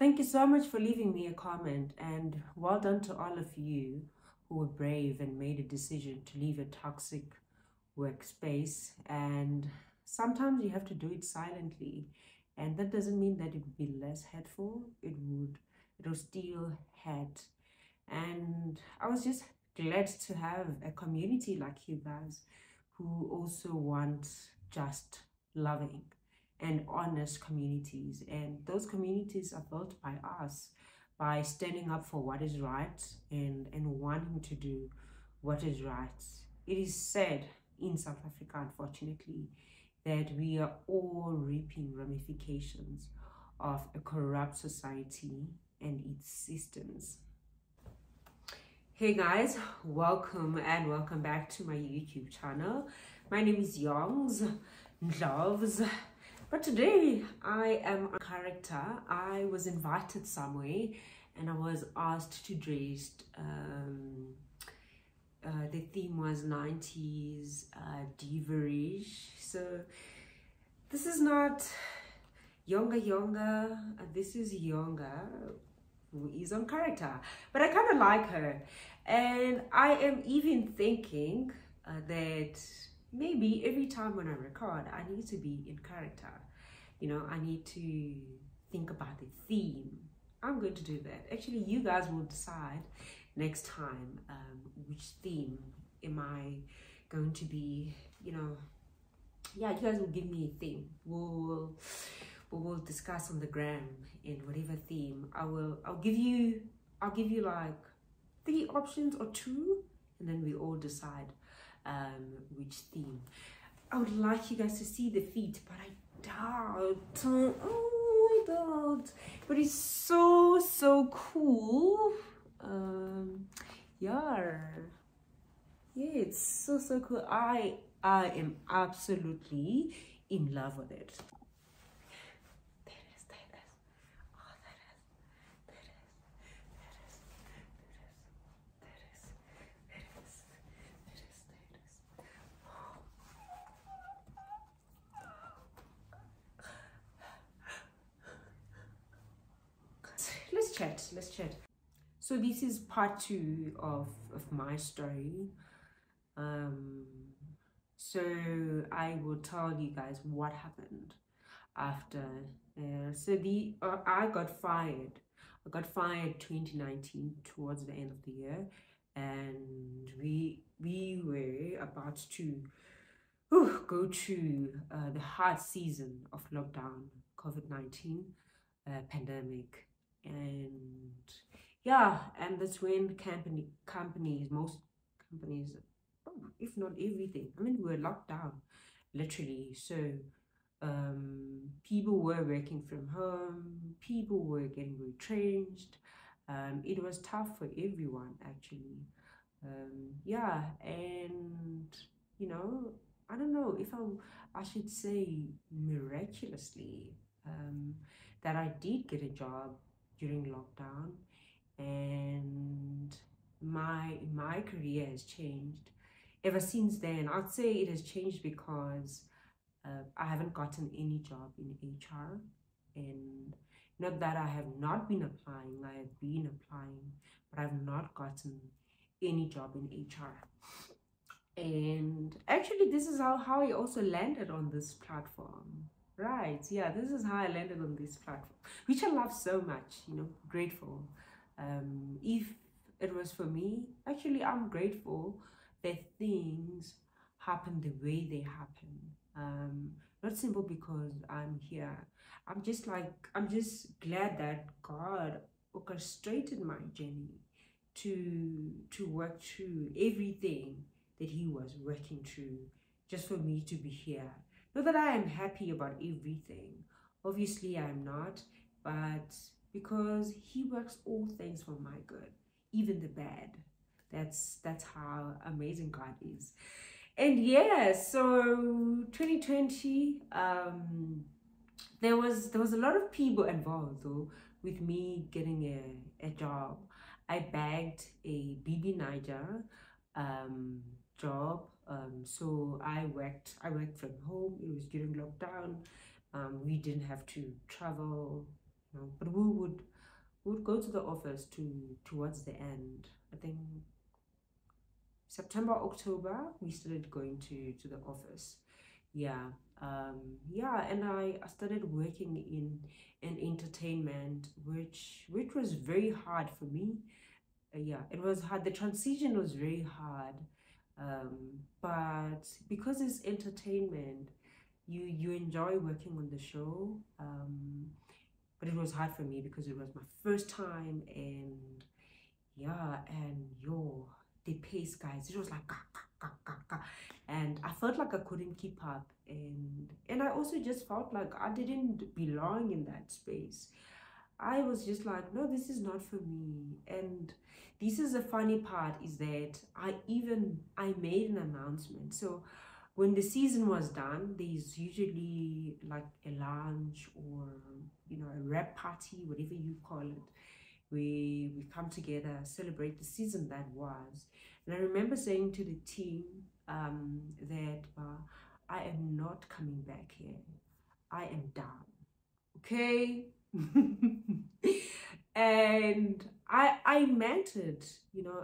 Thank you so much for leaving me a comment, and well done to all of you who were brave and made a decision to leave a toxic workspace. And sometimes you have to do it silently, and that doesn't mean that it would be less hateful. It will still hate. And I was just glad to have a community like you guys who also want just loving and honest communities. And those communities are built by us, by standing up for what is right and wanting to do what is right. It is said in South Africa, unfortunately, that we are all reaping ramifications of a corrupt society and its systems. Hey guys, welcome back to my YouTube channel. My name is Youngs Loves, but today I am a character. I was invited somewhere and I was asked to dress. The theme was 90s diva-ish. So this is not younger, this is younger who is on character, but I kind of like her. And I am even thinking that maybe every time when I record, I need to be in character. You know, I need to think about the theme. I'm going to do that. Actually, you guys will decide next time which theme am I going to be. You know, yeah, you guys will give me a theme. We'll discuss on the gram in whatever theme. I'll give you like 3 options or 2, and then we all decide which theme. I would like you guys to see the feet, but I doubt. Oh, I doubt. But it's so cool. Yeah, it's so cool. I am absolutely in love with it. Let's chat. So this is part 2 of my story. So I will tell you guys what happened after. I got fired. I got fired 2019 towards the end of the year, and we were about to go to the hard season of lockdown, COVID-19 pandemic. And yeah, and that's when most companies, if not everything, I mean, we were locked down literally. So people were working from home, people were getting retrenched. It was tough for everyone, actually. Yeah, and you know, I don't know if I should say miraculously that I did get a job during lockdown, and my career has changed ever since then. I'd say it has changed because I haven't gotten any job in HR, and not that I have not been applying. I have been applying, but I've not gotten any job in HR. And actually, this is how I also landed on this platform. Right, yeah, this is how I landed on this platform, which I love so much, you know, grateful. If it was for me, actually, I'm grateful that things happen the way they happen. Not simple because I'm here. I'm just glad that God orchestrated my journey to work through everything that He was working through just for me to be here. Not that I am happy about everything. Obviously, I'm not, but because He works all things for my good, even the bad. That's how amazing God is. And yeah, so 2020, there was a lot of people involved though with me getting a job. I bagged a BB Niger job. So I worked from home. It was during lockdown. We didn't have to travel But we would go to the office towards the end. I think September, October, we started going to the office. Yeah. Yeah, and I started working in entertainment, which was very hard for me. Yeah, it was hard. The transition was very hard. But because it's entertainment, you enjoy working on the show. But it was hard for me because it was my first time, and yeah, and yo, the pace, guys, it was like ka, ka, ka, ka, ka. And I felt like I couldn't keep up, and I also just felt like I didn't belong in that space. I was just like, no, this is not for me. And this is the funny part, is that I made an announcement. So when the season was done, there's usually like a lunch, or a rap party, whatever you call it. We come together, celebrate the season that was. And I remember saying to the team, that I am not coming back here. I am done. Okay. And I meant it.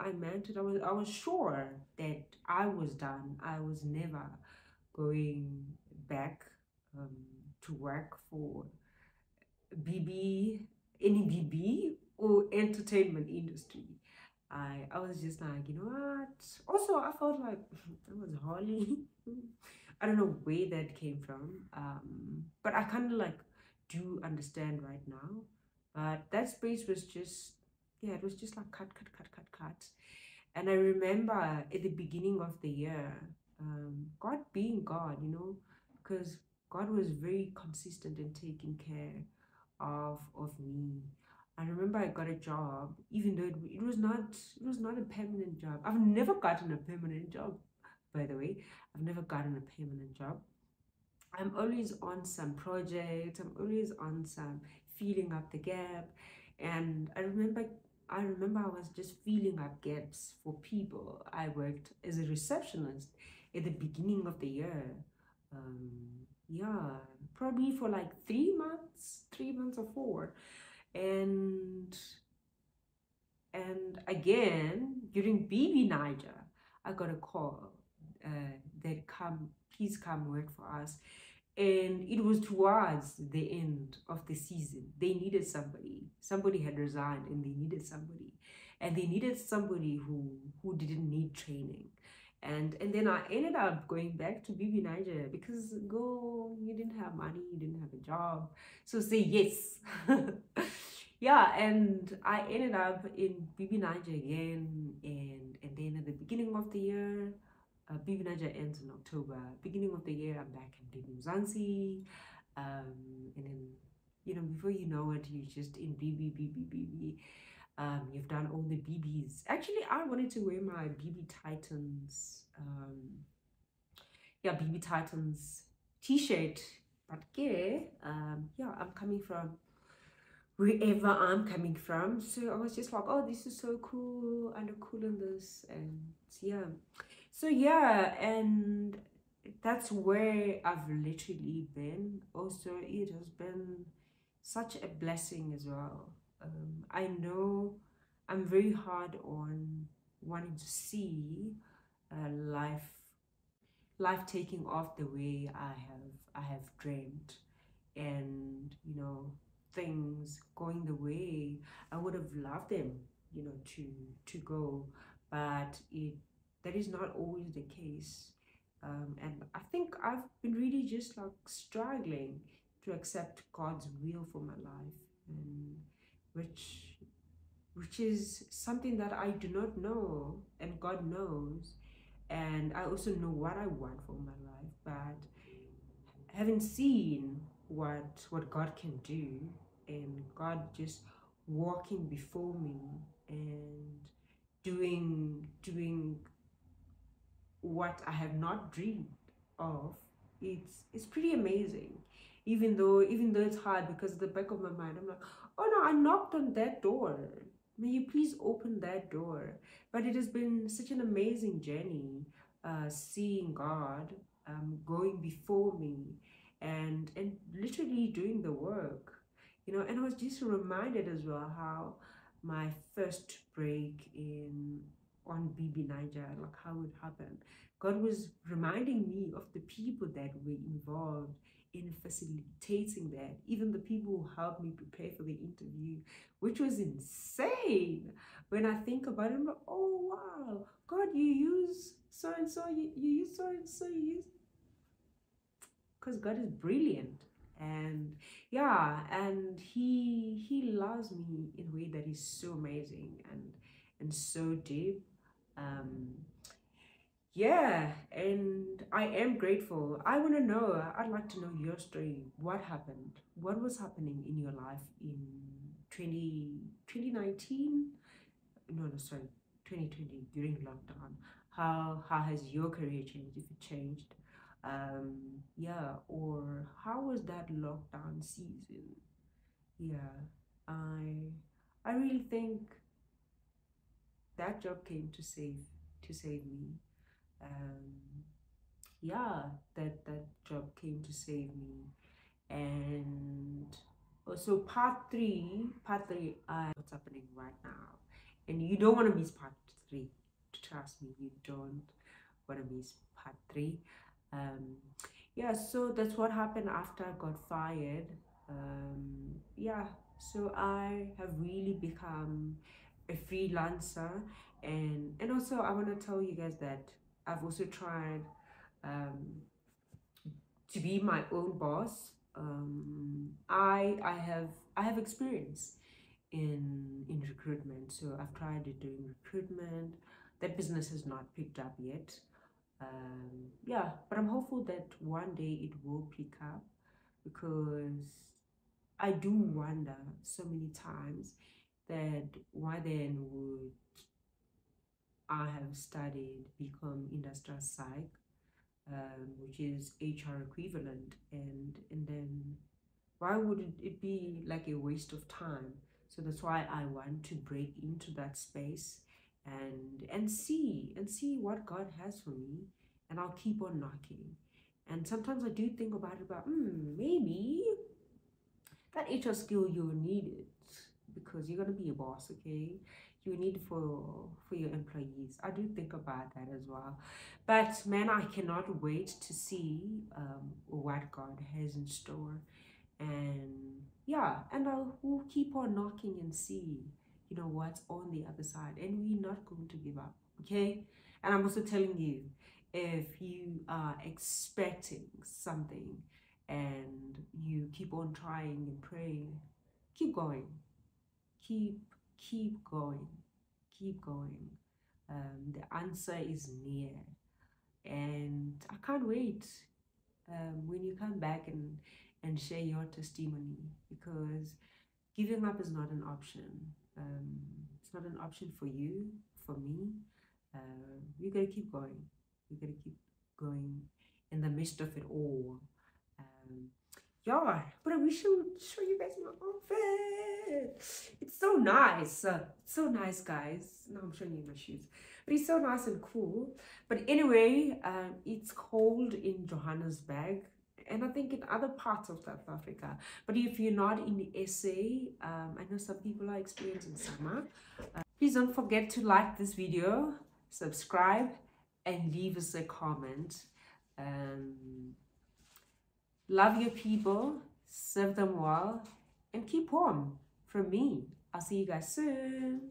I meant it. I was sure that I was done. I was never going back, um, to work for BB, any BB or entertainment industry. I was just like, you know what? Also, I felt like that was Holly. I don't know where that came from. But I kind of like do understand right now. But that space was just, yeah, it was just like cut, cut, cut, cut, cut. And I remember at the beginning of the year, God being God, because God was very consistent in taking care of me. I remember I got a job, even though it was not a permanent job. I've never gotten a permanent job, by the way. I've never gotten a permanent job. I'm always on some project. I'm always on some filling up the gap. And I remember I was just filling up gaps for people. I worked as a receptionist at the beginning of the year. Yeah, probably for like 3 months, 3 months or four. And again, during BB Niger, I got a call, that please come work for us. And it was towards the end of the season. They needed somebody. Somebody had resigned, and they needed somebody. And they needed somebody who didn't need training. And then I ended up going back to BB Niger, because go, you didn't have money, you didn't have a job. So say yes. Yeah, and I ended up in BB Niger again, and then at the beginning of the year, BB Niger ends in October. Beginning of the year, I'm back in BB Mzansi. And then, before you know it, you're just in BB, BB, BB. You've done all the BBs. Actually, I wanted to wear my BB Titans, BB Titans t-shirt. But yeah, I'm coming from wherever I'm coming from. So I was just like, oh, this is so cool. I look cool in this. And yeah. So yeah, and that's where I've literally been. Also, it has been such a blessing as well. I know I'm very hard on wanting to see, life taking off the way I have dreamed, and things going the way I would have loved them, to go. But that is not always the case. And I think I've been really just like struggling to accept God's will for my life, and which is something that I do not know, and God knows. And I also know what I want for my life, but having seen what God can do, and God just walking before me, and doing what I have not dreamed of, it's pretty amazing. Even though it's hard, because at the back of my mind, I'm like, oh no, I knocked on that door. May you please open that door? But it has been such an amazing journey, seeing God, going before me, and literally doing the work. you know. And I was just reminded as well how my first break in on BB Niger, like how it happened. God was reminding me of the people that were involved in facilitating that, even the people who helped me prepare for the interview, which was insane. When I think about it, I'm like, oh wow, God, you use so and so, you use so and so, you use, because God is brilliant. And yeah, and he loves me in a way that is so amazing and so deep. um yeah, and I am grateful. I want to know, I'd like to know your story. What happened? What was happening in your life in 2019? No, no, sorry, 2020 during lockdown. How has your career changed, if it changed? Yeah, or how was that lockdown season? Yeah, I I really think that job came to save me. Um, yeah, that job came to save me. And also part three, what's happening right now, and you don't want to miss part three. Trust me, you don't want to miss part three. um yeah, so that's what happened after I got fired. Yeah, so I have really become a freelancer. And also I want to tell you guys that I've also tried um to be my own boss. I have experience in recruitment, so I've tried it doing recruitment. That business has not picked up yet. Yeah, but I'm hopeful that one day it will pick up, because I do wonder so many times that why then would I have studied become industrial psych, which is HR equivalent, and then why would it be like a waste of time? So that's why I want to break into that space and see what God has for me, and I'll keep on knocking. And sometimes I do think about maybe that HR skill you need it, because you're gonna be a boss, okay? You need it for your employees. I do think about that as well. But man, I cannot wait to see what God has in store. And yeah, and we'll keep on knocking and see, what's on the other side, and we're not going to give up, okay? And I'm also telling you, if you are expecting something and you keep on trying and praying, keep going, keep keep going, keep going. The answer is near, and I can't wait when you come back and share your testimony, because giving up is not an option. It's not an option for you, for me. We gotta keep going. We gotta keep going in the midst of it all. Um, yeah, but I wish I would show you guys my outfit. It's so nice. It's so nice, guys. Now I'm showing you my shoes. But it's so nice and cool. But anyway, it's cold in Johannesburg, and I think in other parts of South Africa. But if you're not in the SA, I know some people are experiencing summer. Please don't forget to like this video, subscribe, and leave us a comment. Love your people, serve them well, and keep warm. From me, I'll see you guys soon.